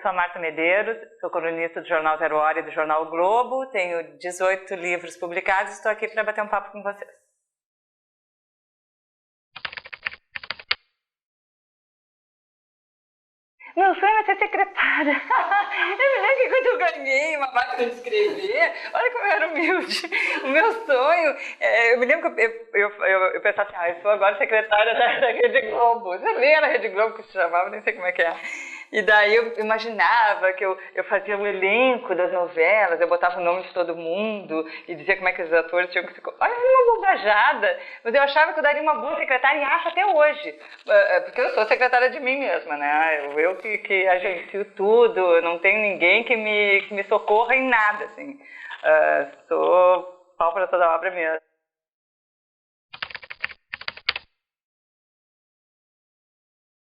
sou a Marta Medeiros, sou colunista do Jornal Zero Hora e do Jornal o Globo, tenho 18 livros publicados e estou aqui para bater um papo com vocês. Meu sonho é ser secretária. Eu me lembro que quando eu ganhei uma máquina de escrever, olha como eu era humilde. O meu sonho, eu me lembro que eu pensava assim, eu sou agora secretária da Rede Globo. Você lê na Rede Globo que se chamava, nem sei como é que é. E daí eu imaginava que eu fazia o elenco das novelas, eu botava o nome de todo mundo e dizia como é que os atores tinham que se... Olha, uma bobajada! Mas eu achava que eu daria uma boa secretária e acho até hoje. Porque eu sou secretária de mim mesma, né? Eu que agencio tudo, não tenho ninguém que me socorra em nada, assim. Sou pau para toda obra mesmo.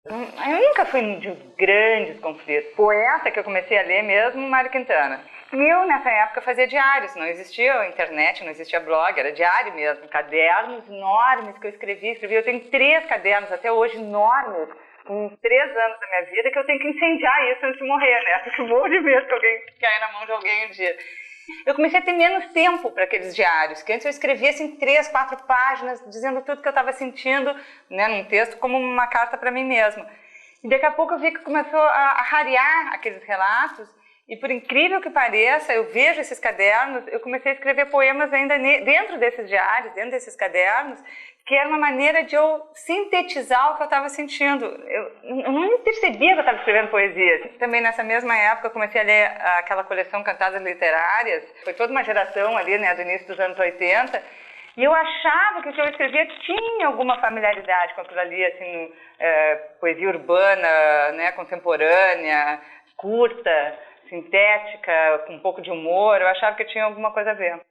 Eu nunca fui de grandes conflitos. Poeta que eu comecei a ler mesmo, Mário Quintana. Eu, nessa época, fazia diários, não existia internet, não existia blog, era diário mesmo, cadernos enormes que eu escrevia. Eu tenho 3 cadernos até hoje enormes, com 3 anos da minha vida, que eu tenho que incendiar isso antes de morrer, né? Porque eu morro de medo que alguém caia na mão de alguém um dia. Eu comecei a ter menos tempo para aqueles diários, que antes eu escrevia assim 3, 4 páginas, dizendo tudo que eu estava sentindo, né, num texto, como uma carta para mim mesma. E daqui a pouco eu vi que começou a rarear aqueles relatos, e por incrível que pareça, eu vejo esses cadernos, eu comecei a escrever poemas ainda dentro desses diários, dentro desses cadernos, que era uma maneira de eu sintetizar o que eu estava sentindo. Eu não percebia que eu estava escrevendo poesia. Também nessa mesma época eu comecei a ler aquela coleção Cantadas Literárias, foi toda uma geração ali, né, do início dos anos 80, e eu achava que o que eu escrevia tinha alguma familiaridade com aquilo ali, assim, poesia urbana, né, contemporânea, curta, sintética, com um pouco de humor, eu achava que tinha alguma coisa a ver.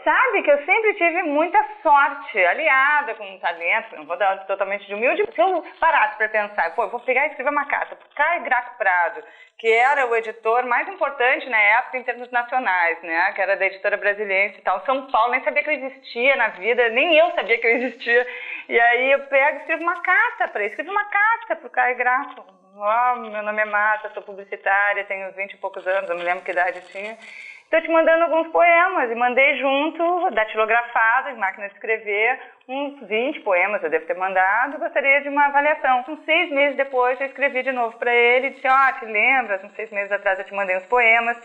Sabe que eu sempre tive muita sorte, aliada com um talento, não vou dar totalmente de humilde. Se eu parasse para pensar, eu vou pegar e escrever uma carta para o Caio Graco Prado, que era o editor mais importante na época em termos nacionais, né? Que era da Editora Brasiliense e tal. São Paulo, nem sabia que eu existia na vida, nem eu sabia que eu existia. E aí eu pego e escrevo uma carta para ele, escrevo uma carta para o Caio Graco. Meu nome é Marta, sou publicitária, tenho 20 e poucos anos, eu me lembro que idade tinha. Estou te mandando alguns poemas e mandei junto, datilografado, em máquina de escrever, uns 20 poemas eu devo ter mandado, gostaria de uma avaliação. Uns 6 meses depois eu escrevi de novo para ele e disse, te lembras, uns 6 meses atrás eu te mandei uns poemas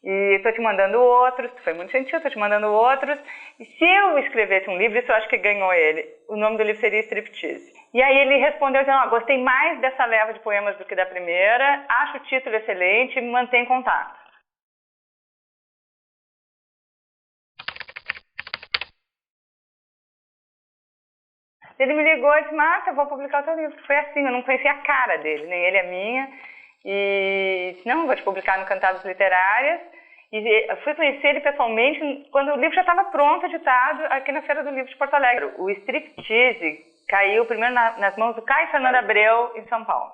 e estou te mandando outros, foi muito gentil, estou te mandando outros. E se eu escrevesse um livro, isso eu acho que ganhou ele, o nome do livro seria Striptease. E aí ele respondeu dizendo, gostei mais dessa leva de poemas do que da primeira, acho o título excelente e me mantém em contato. Ele me ligou e disse, Marta, vou publicar o teu livro. Foi assim, eu não conhecia a cara dele, nem ele a minha. E disse, não, vou te publicar no Cantadas Literárias. E eu fui conhecer ele pessoalmente quando o livro já estava pronto, editado, aqui na Feira do Livro de Porto Alegre. O Striptease caiu primeiro nas mãos do Caio Fernando Abreu, em São Paulo.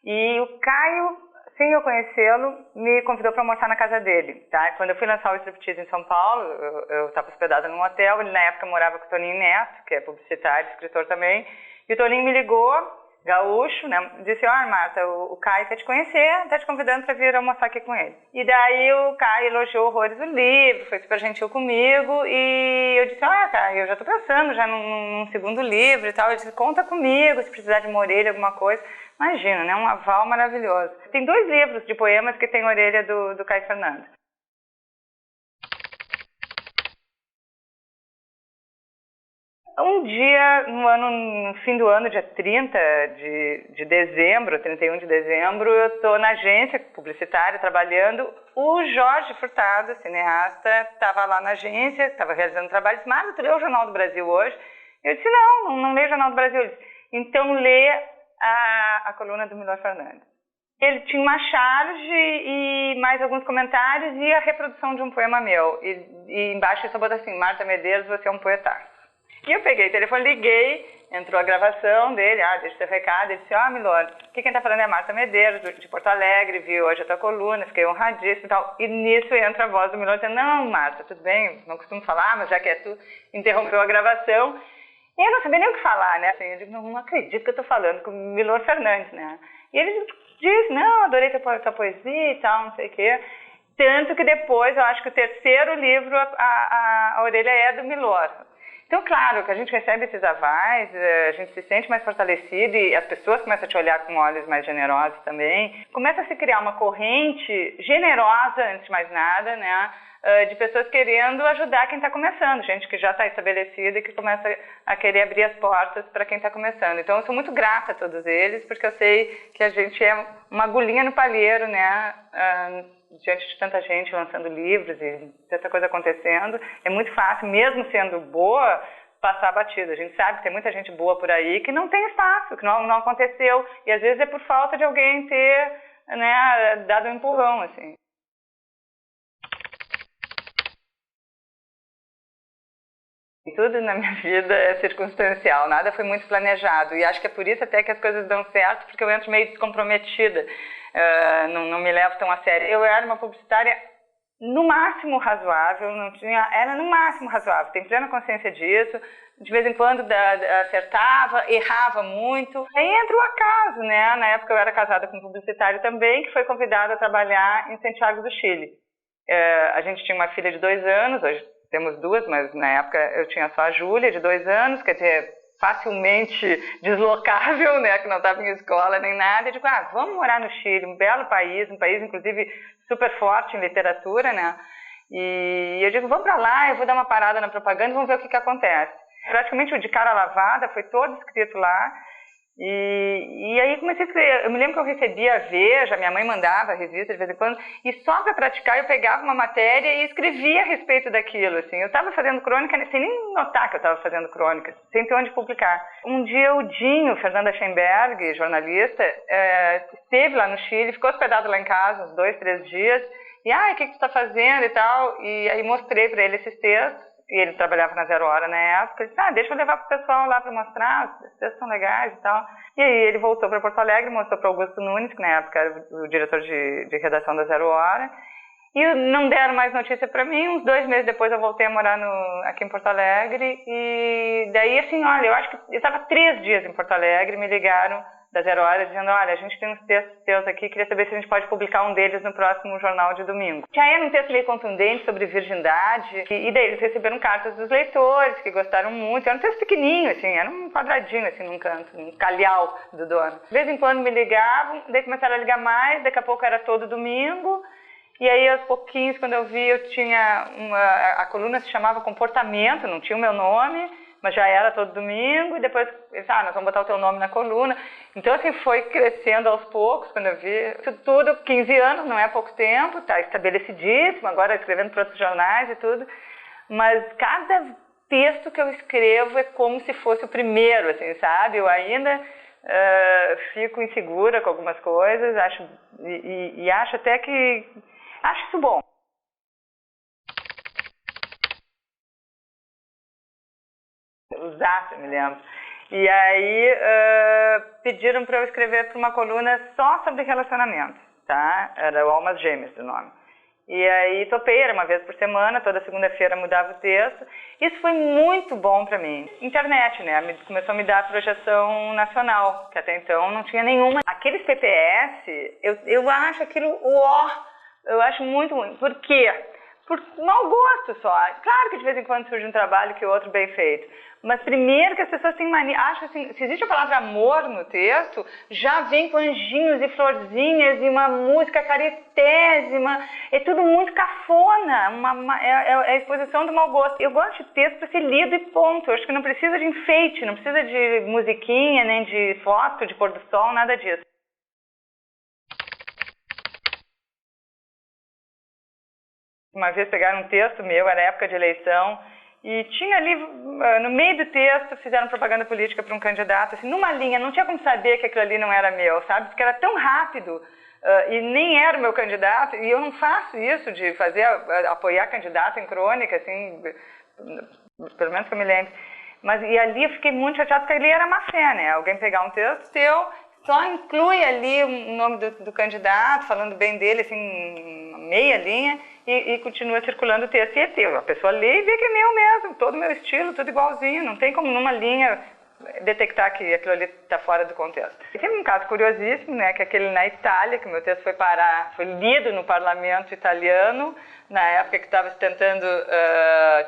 E o Caio, sem eu conhecê-lo, me convidou para almoçar na casa dele. Tá? Quando eu fui lançar o Striptease em São Paulo, eu estava hospedada num hotel, ele na época morava com o Toninho Neto, que é publicitário, escritor também, e o Toninho me ligou, gaúcho, né, disse, Marta, o Caio quer te conhecer, está te convidando para vir almoçar aqui com ele. E daí o Caio elogiou horrores o livro, foi super gentil comigo, e eu disse, Caio, eu já estou pensando já num segundo livro e tal. Ele disse, conta comigo, se precisar de uma orelha, alguma coisa. Imagina, né, um aval maravilhoso. Tem 2 livros de poemas que tem orelha do Caio Fernando. Um dia, no fim do ano, dia 30 de dezembro, 31 de dezembro, eu estou na agência publicitária trabalhando. O Jorge Furtado, cineasta, estava lá na agência, estava realizando trabalho. Disse, Marta, tu leu o Jornal do Brasil hoje? Eu disse, não leio o Jornal do Brasil. Ele disse, então lê a coluna do Milor Fernandes. Ele tinha uma charge e mais alguns comentários e a reprodução de um poema meu. E embaixo ele só botou assim, Marta Medeiros, você é um poetaço. E eu peguei o telefone, liguei, entrou a gravação dele, deixa seu recado, ele disse, Milor, quem está falando é a Marta Medeiros, de Porto Alegre, viu hoje a tua coluna, fiquei honradíssimo e tal. E nisso entra a voz do Milor dizendo, não, Marta, tudo bem, não costumo falar, mas já que é tu, interrompeu a gravação. E eu não sabia nem o que falar, né? Assim, eu digo, não acredito que eu tô falando com o Milor Fernandes, né? E ele disse, não, adorei tua poesia e tal, não sei o quê. Tanto que depois, eu acho que o terceiro livro, a orelha é do Milor. Então, claro, que a gente recebe esses avais, a gente se sente mais fortalecido e as pessoas começam a te olhar com olhos mais generosos também. Começa a se criar uma corrente generosa, antes de mais nada, né? De pessoas querendo ajudar quem está começando, gente que já está estabelecida e que começa a querer abrir as portas para quem está começando. Então, eu sou muito grata a todos eles, porque eu sei que a gente é uma agulhinha no palheiro, né? Diante de tanta gente lançando livros e tanta coisa acontecendo, é muito fácil, mesmo sendo boa, passar batido. A gente sabe que tem muita gente boa por aí que não tem espaço, que não aconteceu, e às vezes é por falta de alguém ter, né, dado um empurrão, assim. Tudo na minha vida é circunstancial, nada foi muito planejado, e acho que é por isso até que as coisas dão certo, porque eu entro meio descomprometida, não me levo tão a sério. Eu era uma publicitária no máximo razoável, era no máximo razoável, tenho plena consciência disso, de vez em quando acertava, errava muito. Aí entra o acaso, né? Na época eu era casada com um publicitário também, que foi convidado a trabalhar em Santiago do Chile. A gente tinha uma filha de 2 anos, hoje temos 2, mas na época eu tinha só a Júlia, de 2 anos, quer dizer, facilmente deslocável, né, que não estava em escola nem nada. Eu digo, vamos morar no Chile, um belo país, um país, inclusive, super forte em literatura, né? E eu digo, vamos para lá, eu vou dar uma parada na propaganda e vamos ver o que acontece. Praticamente o De Cara Lavada foi todo escrito lá. E aí comecei a escrever. Eu me lembro que eu recebia a Veja, minha mãe mandava a revista de vez em quando, e só para praticar eu pegava uma matéria e escrevia a respeito daquilo, assim. Eu estava fazendo crônica sem nem notar que eu estava fazendo crônica, sem ter onde publicar. Um dia o Dinho, Fernanda Schemberg, jornalista, esteve lá no Chile, ficou hospedado lá em casa uns 2, 3 dias, e o que tu está fazendo e tal, e aí mostrei para ele esses textos. E ele trabalhava na Zero Hora na época. Ele disse, deixa eu levar pro pessoal lá para mostrar, os textos são legais e tal. E aí ele voltou para Porto Alegre, mostrou para Augusto Nunes, que na época era o diretor de redação da Zero Hora. E não deram mais notícia para mim. Uns 2 meses depois eu voltei a morar aqui em Porto Alegre. E daí, assim, olha, eu acho que eu estava 3 dias em Porto Alegre, me ligaram da Zero Hora dizendo, olha, a gente tem uns textos teus aqui, queria saber se a gente pode publicar um deles no próximo jornal de domingo. Já era um texto meio contundente sobre virgindade, e daí eles receberam cartas dos leitores, que gostaram muito. Era um texto pequenininho, assim, era um quadradinho, assim, num canto, um calhau do dono. De vez em quando me ligavam, daí começaram a ligar mais, daqui a pouco era todo domingo, e aí aos pouquinhos, quando eu vi, eu tinha a coluna se chamava Comportamento, não tinha o meu nome, mas já era todo domingo, e depois eles nós vamos botar o teu nome na coluna. Então, assim, foi crescendo aos poucos, quando eu vi isso tudo, 15 anos, não é pouco tempo, está estabelecidíssimo, agora escrevendo para outros jornais e tudo, mas cada texto que eu escrevo é como se fosse o primeiro, assim, sabe? Eu ainda fico insegura com algumas coisas, acho até que... acho isso bom. Eu me lembro. E aí pediram para eu escrever para uma coluna só sobre relacionamento, tá? Era o Almas Gêmeas o nome. E aí topei, era uma vez por semana, toda segunda-feira mudava o texto. Isso foi muito bom para mim. Internet, né? Começou a me dar projeção nacional, que até então não tinha nenhuma. Aqueles PPS, eu acho aquilo eu acho muito ruim. Por quê? Por mau gosto só. Claro que de vez em quando surge um trabalho que o outro bem feito. Mas primeiro que as pessoas têm mania, acham assim, se existe a palavra amor no texto, já vem com anjinhos e florzinhas e uma música caritésima, é tudo muito cafona, é a exposição do mau gosto. Eu gosto de texto para ser lido e ponto, eu acho que não precisa de enfeite, não precisa de musiquinha, nem de foto, de pôr do sol, nada disso. Uma vez pegaram um texto meu, era época de eleição, e tinha ali, no meio do texto, fizeram propaganda política para um candidato, assim, numa linha, não tinha como saber que aquilo ali não era meu, sabe? Porque era tão rápido, e nem era o meu candidato, e eu não faço isso de apoiar candidato em crônica, assim, pelo menos que eu me lembre. E ali eu fiquei muito chateada, porque ali era má fé, né? Alguém pegar um texto teu, só inclui ali o nome do candidato, falando bem dele, assim, meia linha, e continua circulando o texto. E é teu. A pessoa lê e vê que é meu mesmo, todo o meu estilo, tudo igualzinho. Não tem como numa linha detectar que aquilo ali está fora do contexto. E tem um caso curiosíssimo, né, que é aquele na Itália, que o meu texto foi lido no parlamento italiano, na época que estava tentando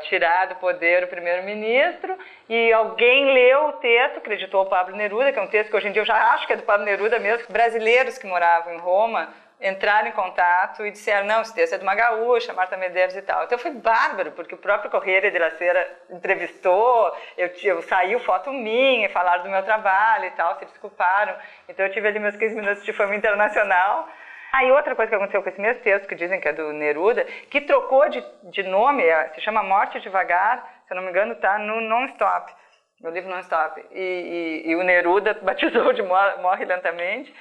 tirar do poder o primeiro-ministro, e alguém leu o texto, acreditou o Pablo Neruda, que é um texto que hoje em dia eu já acho que é do Pablo Neruda mesmo. Brasileiros que moravam em Roma entraram em contato e disseram, não, esse texto é de uma gaúcha, Marta Medeiros e tal. Então foi bárbaro, porque o próprio Corriere della Sera entrevistou, eu saiu foto minha, falaram do meu trabalho e tal, se desculparam. Então eu tive ali meus 15 minutos de fama internacional. Aí outra coisa que aconteceu com esse mesmo texto, que dizem que é do Neruda, que trocou de nome, se chama Morte Devagar, se eu não me engano está no Non-Stop, no livro Non-Stop. E o Neruda batizou de Morre Lentamente,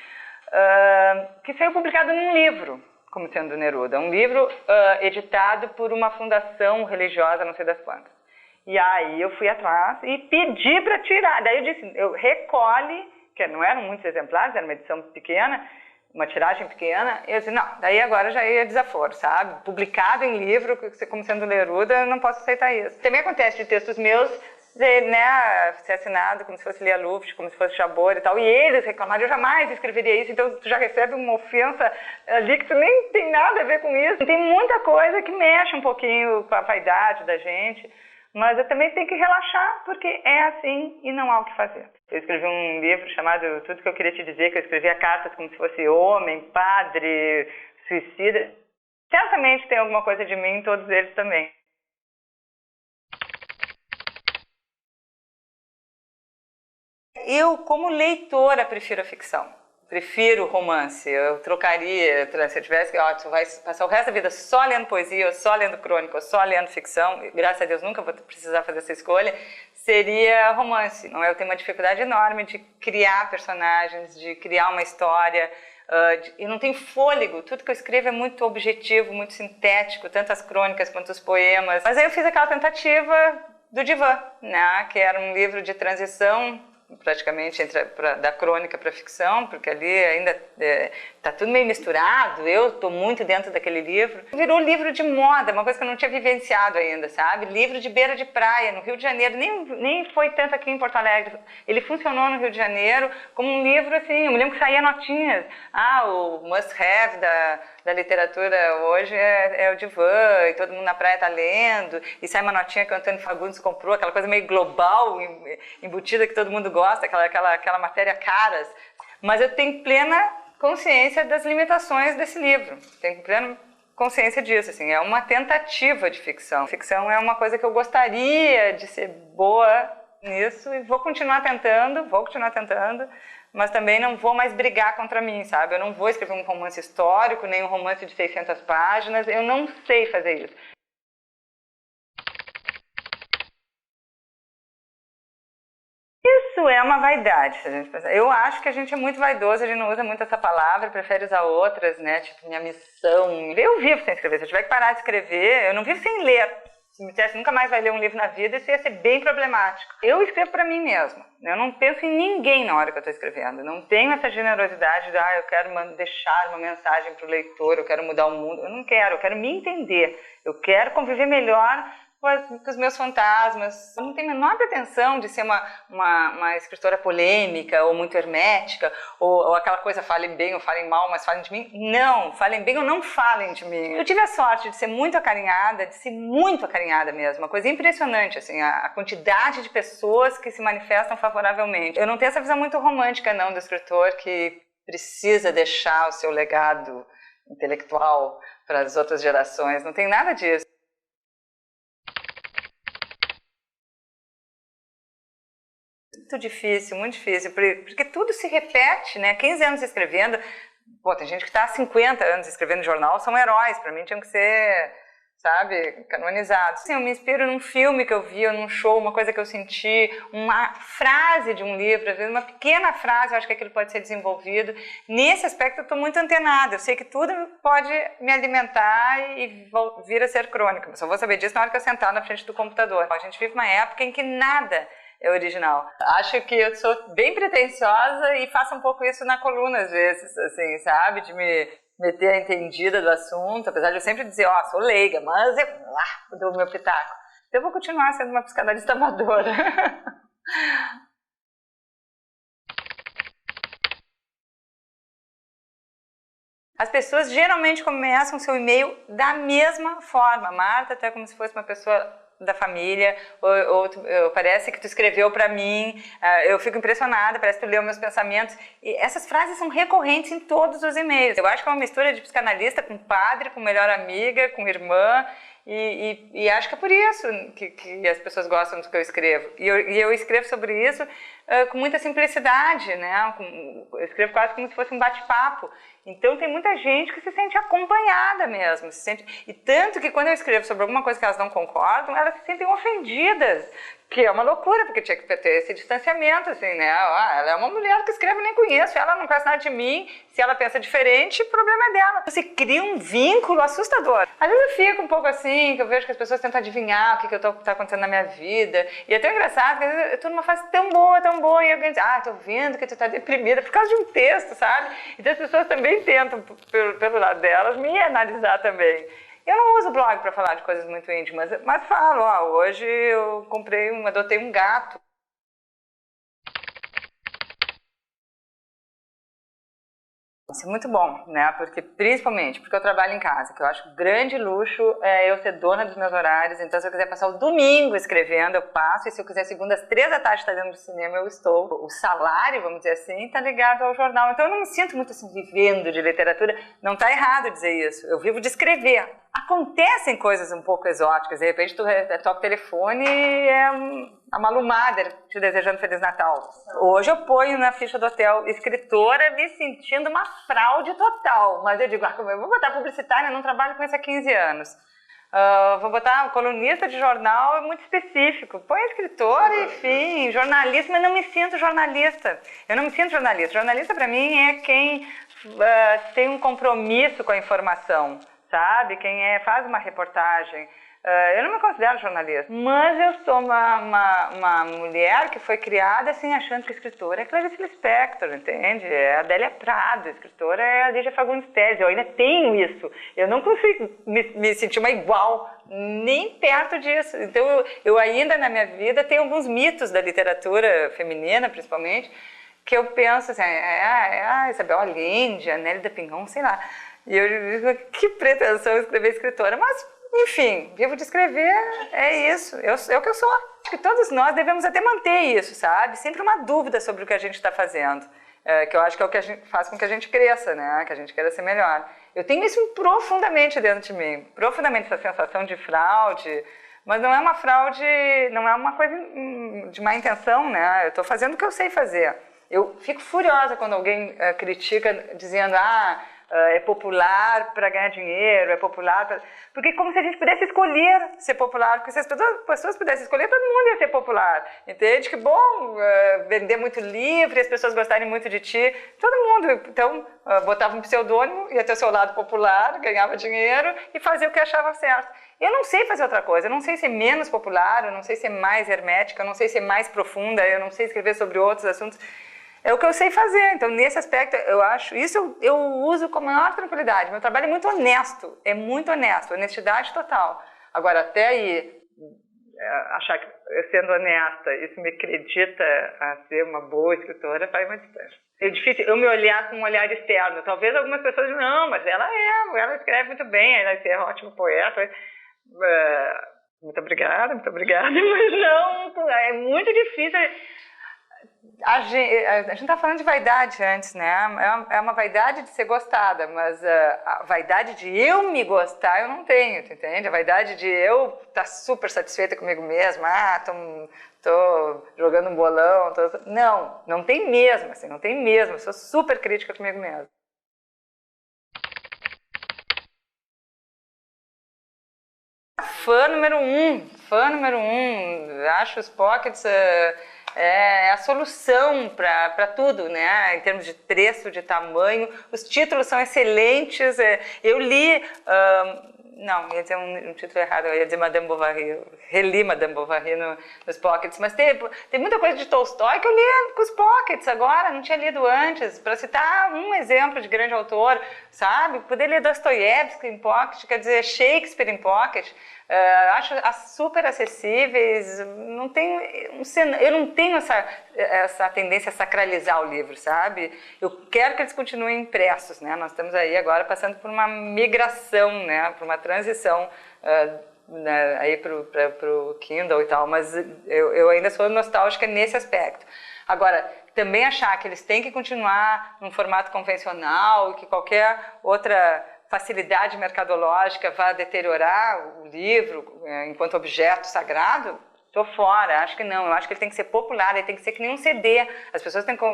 que saiu publicado num livro, como sendo Neruda, um livro editado por uma fundação religiosa, não sei das quantas. E aí eu fui atrás e pedi para tirar. Daí eu disse, recolhe, que não eram muitos exemplares, era uma edição pequena, uma tiragem pequena, e eu disse, não, daí agora já é desaforo, sabe? Publicado em livro, como sendo Neruda, eu não posso aceitar isso. Também acontece de textos meus, né, ser assinado como se fosse Lia Luft, como se fosse Chabot e tal, e eles reclamaram, eu jamais escreveria isso, então tu já recebe uma ofensa ali que tu nem tem nada a ver com isso. Tem muita coisa que mexe um pouquinho com a vaidade da gente, mas eu também tenho que relaxar, porque é assim e não há o que fazer. Eu escrevi um livro chamado Tudo que eu queria te dizer, que eu escrevia cartas como se fosse homem, padre, suicida. Certamente tem alguma coisa de mim em todos eles também. Eu, como leitora, prefiro a ficção. Prefiro romance. Eu trocaria, se eu tivesse, tu vai passar o resto da vida só lendo poesia, ou só lendo crônica, ou só lendo ficção, graças a Deus nunca vou precisar fazer essa escolha, seria romance. Não, eu tenho uma dificuldade enorme de criar personagens, de criar uma história, eu não tenho fôlego, tudo que eu escrevo é muito objetivo, muito sintético, tanto as crônicas quanto os poemas. Mas aí eu fiz aquela tentativa do Divã, né, que era um livro de transição, praticamente da crônica para a ficção, porque ali ainda está tudo meio misturado, eu estou muito dentro daquele livro. Virou livro de moda, uma coisa que eu não tinha vivenciado ainda, sabe? Livro de beira de praia, no Rio de Janeiro, nem foi tanto aqui em Porto Alegre. Ele funcionou no Rio de Janeiro como um livro, assim, eu me lembro que saía notinhas. O must-have da literatura hoje é o Divã, e todo mundo na praia está lendo, e sai uma notinha que o Antônio Fagundes comprou, aquela coisa meio global, embutida que todo mundo gosta, aquela matéria caras. Mas eu tenho plena consciência das limitações desse livro, tenho plena consciência disso, assim, é uma tentativa de ficção. Ficção é uma coisa que eu gostaria de ser boa nisso e vou continuar tentando, mas também não vou mais brigar contra mim, sabe? Eu não vou escrever um romance histórico, nem um romance de 600 páginas, eu não sei fazer isso. Isso é uma vaidade, se a gente pensar. Eu acho que a gente é muito vaidoso, a gente não usa muito essa palavra, prefere usar outras, né? Tipo, minha missão. Eu vivo sem escrever, se eu tiver que parar de escrever, eu não vivo sem ler. Se me dissesse nunca mais vai ler um livro na vida, isso ia ser bem problemático. Eu escrevo para mim mesma, eu não penso em ninguém na hora que eu estou escrevendo, não tenho essa generosidade de, eu quero deixar uma mensagem para o leitor, eu quero mudar o mundo. Eu não quero, eu quero me entender, eu quero conviver melhor com os meus fantasmas. Eu não tenho a menor pretensão de ser uma escritora polêmica ou muito hermética, ou aquela coisa, falem bem ou falem mal, mas falem de mim. Não, falem bem ou não falem de mim. Eu tive a sorte de ser muito acarinhada mesmo, uma coisa impressionante, assim, a quantidade de pessoas que se manifestam favoravelmente. Eu não tenho essa visão muito romântica, não, do escritor que precisa deixar o seu legado intelectual para as outras gerações, não tem nada disso. Muito difícil, porque tudo se repete, né? 15 anos escrevendo, tem gente que está há 50 anos escrevendo jornal, são heróis, para mim tinham que ser, sabe, canonizados. Assim, eu me inspiro num filme que eu vi, ou num show, uma coisa que eu senti, uma frase de um livro, às vezes uma pequena frase, eu acho que aquilo pode ser desenvolvido. Nesse aspecto eu estou muito antenada, eu sei que tudo pode me alimentar e vir a ser crônica, mas só vou saber disso na hora que eu sentar na frente do computador. A gente vive uma época em que nada é original. Acho que eu sou bem pretensiosa e faço um pouco isso na coluna às vezes, assim, sabe? De me meter a entendida do assunto, apesar de eu sempre dizer, ó, sou leiga, mas eu dou o meu pitaco. Então eu vou continuar sendo uma psicanalista amadora. As pessoas geralmente começam seu e-mail da mesma forma. Marta, até como se fosse uma pessoa da família, ou parece que tu escreveu para mim, eu fico impressionada, parece que tu leu meus pensamentos. E essas frases são recorrentes em todos os e-mails. Eu acho que é uma mistura de psicanalista com padre, com melhor amiga, com irmã, e acho que é por isso que as pessoas gostam do que eu escrevo. E eu escrevo sobre isso com muita simplicidade, né? Eu escrevo quase como se fosse um bate-papo. Então tem muita gente que se sente acompanhada mesmo, e tanto que quando eu escrevo sobre alguma coisa que elas não concordam, elas se sentem ofendidas, que é uma loucura, porque tinha que ter esse distanciamento, assim, né? Ela é uma mulher que escreve, eu nem conheço, ela não conhece nada de mim, se ela pensa diferente, o problema é dela. Você cria um vínculo assustador. Às vezes eu fico um pouco assim, que eu vejo que as pessoas tentam adivinhar o que tá acontecendo na minha vida, e é tão engraçado, que às vezes eu tô numa fase tão boa, e alguém diz, tô vendo que tu tá deprimida por causa de um texto, sabe? Então as pessoas também tentam, pelo lado delas, me analisar também. Eu não uso blog para falar de coisas muito íntimas, mas falo, hoje eu adotei um gato. Isso é muito bom, né? Principalmente porque eu trabalho em casa, que eu acho grande luxo eu ser dona dos meus horários. Então, se eu quiser passar o domingo escrevendo, eu passo. E se eu quiser segunda às 3 da tarde estar dentro do cinema, eu estou. O salário, vamos dizer assim, está ligado ao jornal. Então, eu não me sinto muito assim, vivendo de literatura. Não está errado dizer isso. Eu vivo de escrever. Acontecem coisas um pouco exóticas. De repente, tu toca o telefone e é a Malu Mader te desejando Feliz Natal. Hoje eu ponho na ficha do hotel escritora me sentindo uma fraude total. Mas eu digo, como eu vou botar publicitária, eu não trabalho com isso há 15 anos. Vou botar colunista de jornal, é muito específico. Põe escritora, enfim, jornalista, mas não me sinto jornalista. Eu não me sinto jornalista. Jornalista, para mim, é quem tem um compromisso com a informação, sabe? Quem faz uma reportagem. Eu não me considero jornalista, mas eu sou uma mulher que foi criada assim, achando que escritora é Clarice Lispector, entende? É a Adélia Prado, escritora é a Lígia Fagundes Telles. Eu ainda tenho isso. Eu não consigo me sentir uma igual, nem perto disso. Então, eu ainda na minha vida tenho alguns mitos da literatura feminina, principalmente, que eu penso assim, Isabel Allende, a Nélida Pinhon, sei lá. E eu digo, que pretensão escrever escritora, mas enfim, vivo de escrever, é isso, é o que eu sou. Acho que todos nós devemos até manter isso, sabe? Sempre uma dúvida sobre o que a gente está fazendo, que eu acho que é o que faz com que a gente cresça, né? Que a gente queira ser melhor. Eu tenho isso profundamente dentro de mim, profundamente essa sensação de fraude, mas não é uma fraude, não é uma coisa de má intenção, né? Eu estou fazendo o que eu sei fazer. Eu fico furiosa quando alguém critica dizendo, é popular para ganhar dinheiro, é popular para... Porque é como se a gente pudesse escolher ser popular, porque se as pessoas pudessem escolher, todo mundo ia ser popular, entende? Que bom vender muito livro, as pessoas gostarem muito de ti, todo mundo, então, botava um pseudônimo, ia ter o seu lado popular, ganhava dinheiro e fazia o que achava certo. Eu não sei fazer outra coisa, eu não sei ser menos popular, eu não sei ser mais hermética, eu não sei ser mais profunda, eu não sei escrever sobre outros assuntos. É o que eu sei fazer, então nesse aspecto eu acho, isso eu uso com a maior tranquilidade. Meu trabalho é muito honesto, honestidade total. Agora, até aí, achar que sendo honesta, isso me acredita a ser uma boa escritora, faz uma distância. É difícil eu me olhar com um olhar externo. Talvez algumas pessoas digam, não, mas ela escreve muito bem, ela é um ótimo poeta. Muito obrigada, mas não, é muito difícil. A gente está falando de vaidade antes, né? É uma vaidade de ser gostada, mas a vaidade de eu me gostar eu não tenho, tu entende? A vaidade de eu estar super satisfeita comigo mesma, tô jogando um bolão, não tem mesmo, assim, não tem mesmo, eu sou super crítica comigo mesma. Fã número um, acho os pockets... É a solução para tudo, né? Em termos de preço, de tamanho. Os títulos são excelentes. Eu li Não, ia dizer um título errado, eu ia dizer Madame Bovary, eu reli Madame Bovary nos pockets, mas tem muita coisa de Tolstói que eu li com os pockets agora, não tinha lido antes, para citar um exemplo de grande autor, sabe? Poder ler Dostoiévski em pocket, quer dizer, Shakespeare em pocket, acho super acessíveis, eu não tenho essa tendência a sacralizar o livro, sabe? Eu quero que eles continuem impressos, né? Nós estamos aí agora passando por uma migração, né? Por uma transição aí para o Kindle e tal, mas eu ainda sou nostálgica nesse aspecto. Agora, também achar que eles têm que continuar num formato convencional e que qualquer outra facilidade mercadológica vá deteriorar o livro enquanto objeto sagrado, estou fora, acho que não. Eu acho que ele tem que ser popular, ele tem que ser que nem um CD. As pessoas têm que...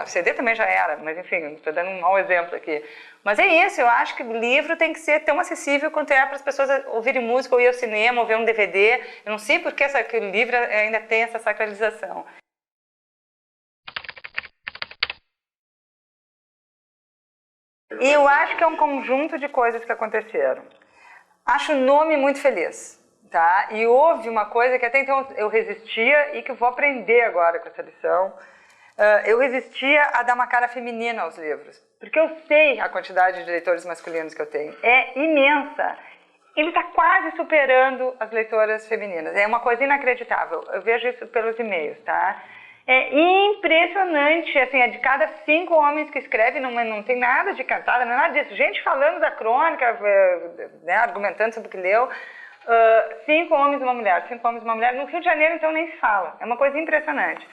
CD também já era, mas enfim, estou dando um mau exemplo aqui. Mas é isso, eu acho que o livro tem que ser tão acessível quanto é para as pessoas ouvirem música, ou ir ao cinema, ou ver um DVD. Eu não sei por que o livro ainda tem essa sacralização. E eu acho que é um conjunto de coisas que aconteceram. Acho o nome muito feliz, tá? E houve uma coisa que até então eu resistia e que eu vou aprender agora com essa lição. Eu resistia a dar uma cara feminina aos livros, porque eu sei a quantidade de leitores masculinos que eu tenho. É imensa. Ele está quase superando as leitoras femininas. É uma coisa inacreditável. Eu vejo isso pelos e-mails, tá? É impressionante, assim, de cada 5 homens que escrevem, não tem nada de cantada, não é nada disso. Gente falando da crônica, né, argumentando sobre o que leu. 5 homens e uma mulher, 5 homens e uma mulher. No Rio de Janeiro, então, nem se fala. É uma coisa impressionante.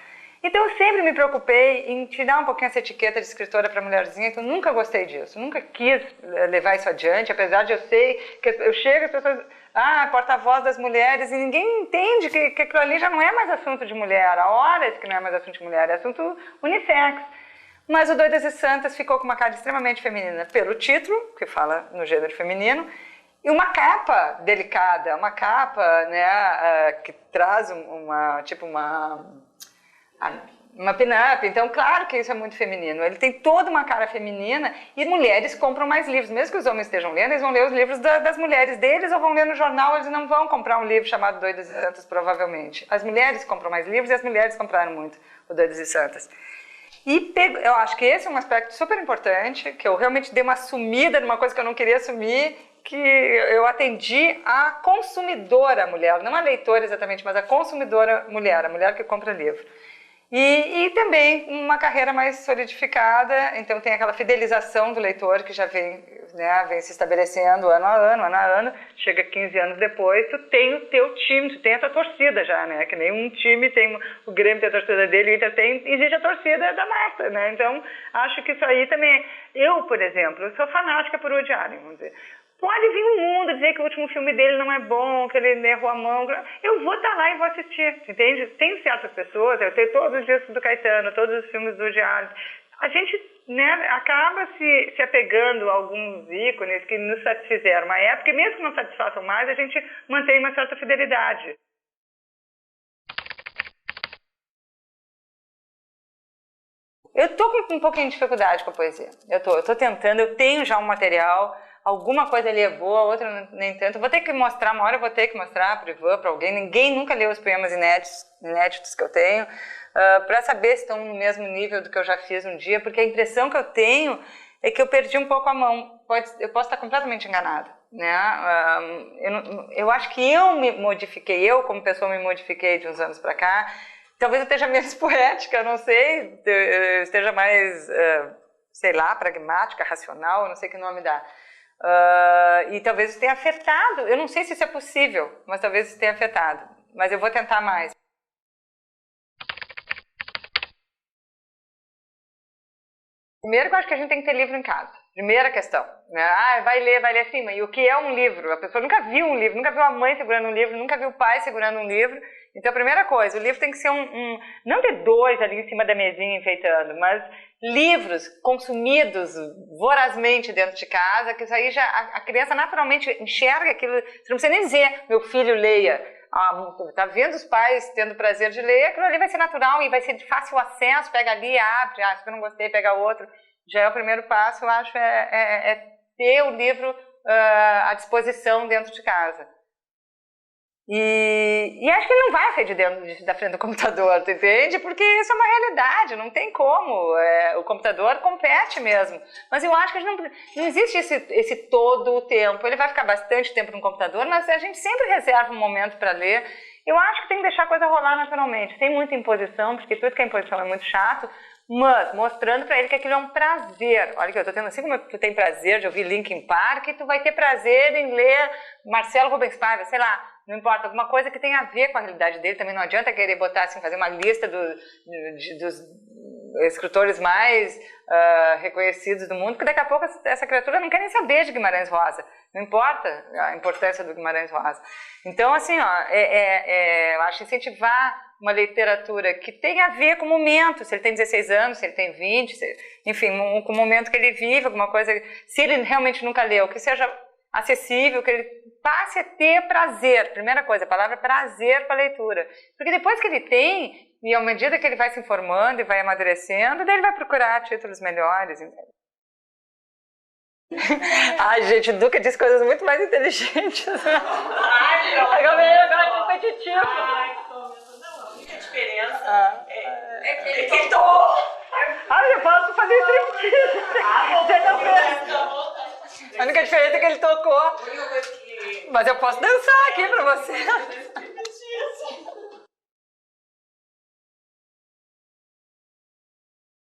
Então, eu sempre me preocupei em tirar um pouquinho essa etiqueta de escritora para mulherzinha, que eu nunca gostei disso. Nunca quis levar isso adiante, apesar de eu sei que eu chego, as pessoas... porta-voz das mulheres, e ninguém entende que aquilo ali já não é mais assunto de mulher, há horas que não é mais assunto de mulher, é assunto unissex. Mas o Doidas e Santas ficou com uma cara extremamente feminina pelo título, que fala no gênero feminino, e uma capa delicada, uma capa, né, que traz uma pin-up. Então, claro que isso é muito feminino. Ele tem toda uma cara feminina e mulheres compram mais livros. Mesmo que os homens estejam lendo, eles vão ler os livros das mulheres deles ou vão ler no jornal, eles não vão comprar um livro chamado Doidas e Santas, provavelmente. As mulheres compram mais livros e as mulheres compraram muito o Doidas e Santas. E eu acho que esse é um aspecto super importante, que eu realmente dei uma sumida numa coisa que eu não queria assumir, que eu atendi a consumidora mulher, não a leitora exatamente, mas a consumidora mulher, a mulher que compra livro. E também uma carreira mais solidificada, então tem aquela fidelização do leitor que já vem se estabelecendo ano a ano, chega 15 anos depois, tu tem o teu time, tu tem a tua torcida já, né? Que nem um time tem o Grêmio tem a torcida dele, o Inter tem, existe a torcida da massa, né? Então, acho que isso aí também... Eu, por exemplo, eu sou fanática por Woody Allen, vamos dizer. Pode vir o mundo dizer que o último filme dele não é bom, que ele errou a mão. Eu vou estar lá e vou assistir, entende? Tem certas pessoas, eu tenho todos os discos do Caetano, todos os filmes do Woody Allen. A gente, né, acaba se apegando a alguns ícones que nos satisfizeram uma época, e mesmo que não satisfaçam mais, a gente mantém uma certa fidelidade. Eu tô com um pouquinho de dificuldade com a poesia. Eu tô tentando, eu tenho já um material... Alguma coisa ali é boa, outra nem tanto. Vou ter que mostrar, uma hora eu vou ter que mostrar para o Ivan, para alguém. Ninguém nunca leu os poemas inéditos que eu tenho, para saber se estão no mesmo nível do que eu já fiz um dia, porque a impressão que eu tenho é que eu perdi um pouco a mão. Eu posso estar completamente enganada, né? Eu acho que eu me modifiquei, eu como pessoa me modifiquei de uns anos para cá. Talvez eu esteja menos poética, não sei, esteja mais, sei lá, pragmática, racional, não sei que nome dá. E talvez isso tenha afetado, eu não sei se isso é possível, mas talvez isso tenha afetado, mas eu vou tentar mais. Primeiro que eu acho que a gente tem que ter livro em casa, primeira questão, né? Vai ler sim, mas e o que é um livro? A pessoa nunca viu um livro, nunca viu a mãe segurando um livro, nunca viu o pai segurando um livro. Então a primeira coisa, o livro tem que ser não ter 2 ali em cima da mesinha enfeitando, mas livros consumidos vorazmente dentro de casa, que isso aí já a criança naturalmente enxerga aquilo, você não precisa nem dizer, meu filho leia, tá vendo os pais tendo prazer de ler, aquilo ali vai ser natural e vai ser de fácil acesso, pega ali, abre, acho que eu não gostei, pega outro, já é o primeiro passo, eu acho, é ter o livro à disposição dentro de casa. E acho que ele não vai sair de dentro da frente do computador, tu entende? Porque isso é uma realidade, não tem como. O computador compete mesmo. Mas eu acho que não existe esse todo o tempo. Ele vai ficar bastante tempo no computador, mas a gente sempre reserva um momento para ler. Eu acho que tem que deixar a coisa rolar naturalmente. Tem muita imposição, porque tudo que é imposição é muito chato, mas mostrando para ele que aquilo é um prazer. Olha que eu tô tendo, assim como tu tem prazer de ouvir Linkin Park, tu vai ter prazer em ler Marcelo Rubens Paiva, sei lá, não importa, alguma coisa que tenha a ver com a realidade dele. Também não adianta querer botar assim, fazer uma lista dos escritores mais reconhecidos do mundo, porque daqui a pouco essa criatura não quer nem saber de Guimarães Rosa. Não importa a importância do Guimarães Rosa. Então, assim, eu acho incentivar uma literatura que tenha a ver com o momento, se ele tem 16 anos, se ele tem 20, enfim, com o momento que ele vive, alguma coisa, se ele realmente nunca leu, que seja acessível, que ele passe a ter prazer. Primeira coisa, a palavra prazer com a leitura. Porque depois que ele tem, e à medida que ele vai se informando e vai amadurecendo, daí ele vai procurar títulos melhores. Ai, gente, o Duca diz coisas muito mais inteligentes. Ai, não. Agora é competitivo. Ai, não, a única diferença é que ele tomou. Eu posso fazer striptease. Você não fez. A única diferença é que ele tocou. A única coisa que... Mas eu posso dançar aqui pra você. Striptease.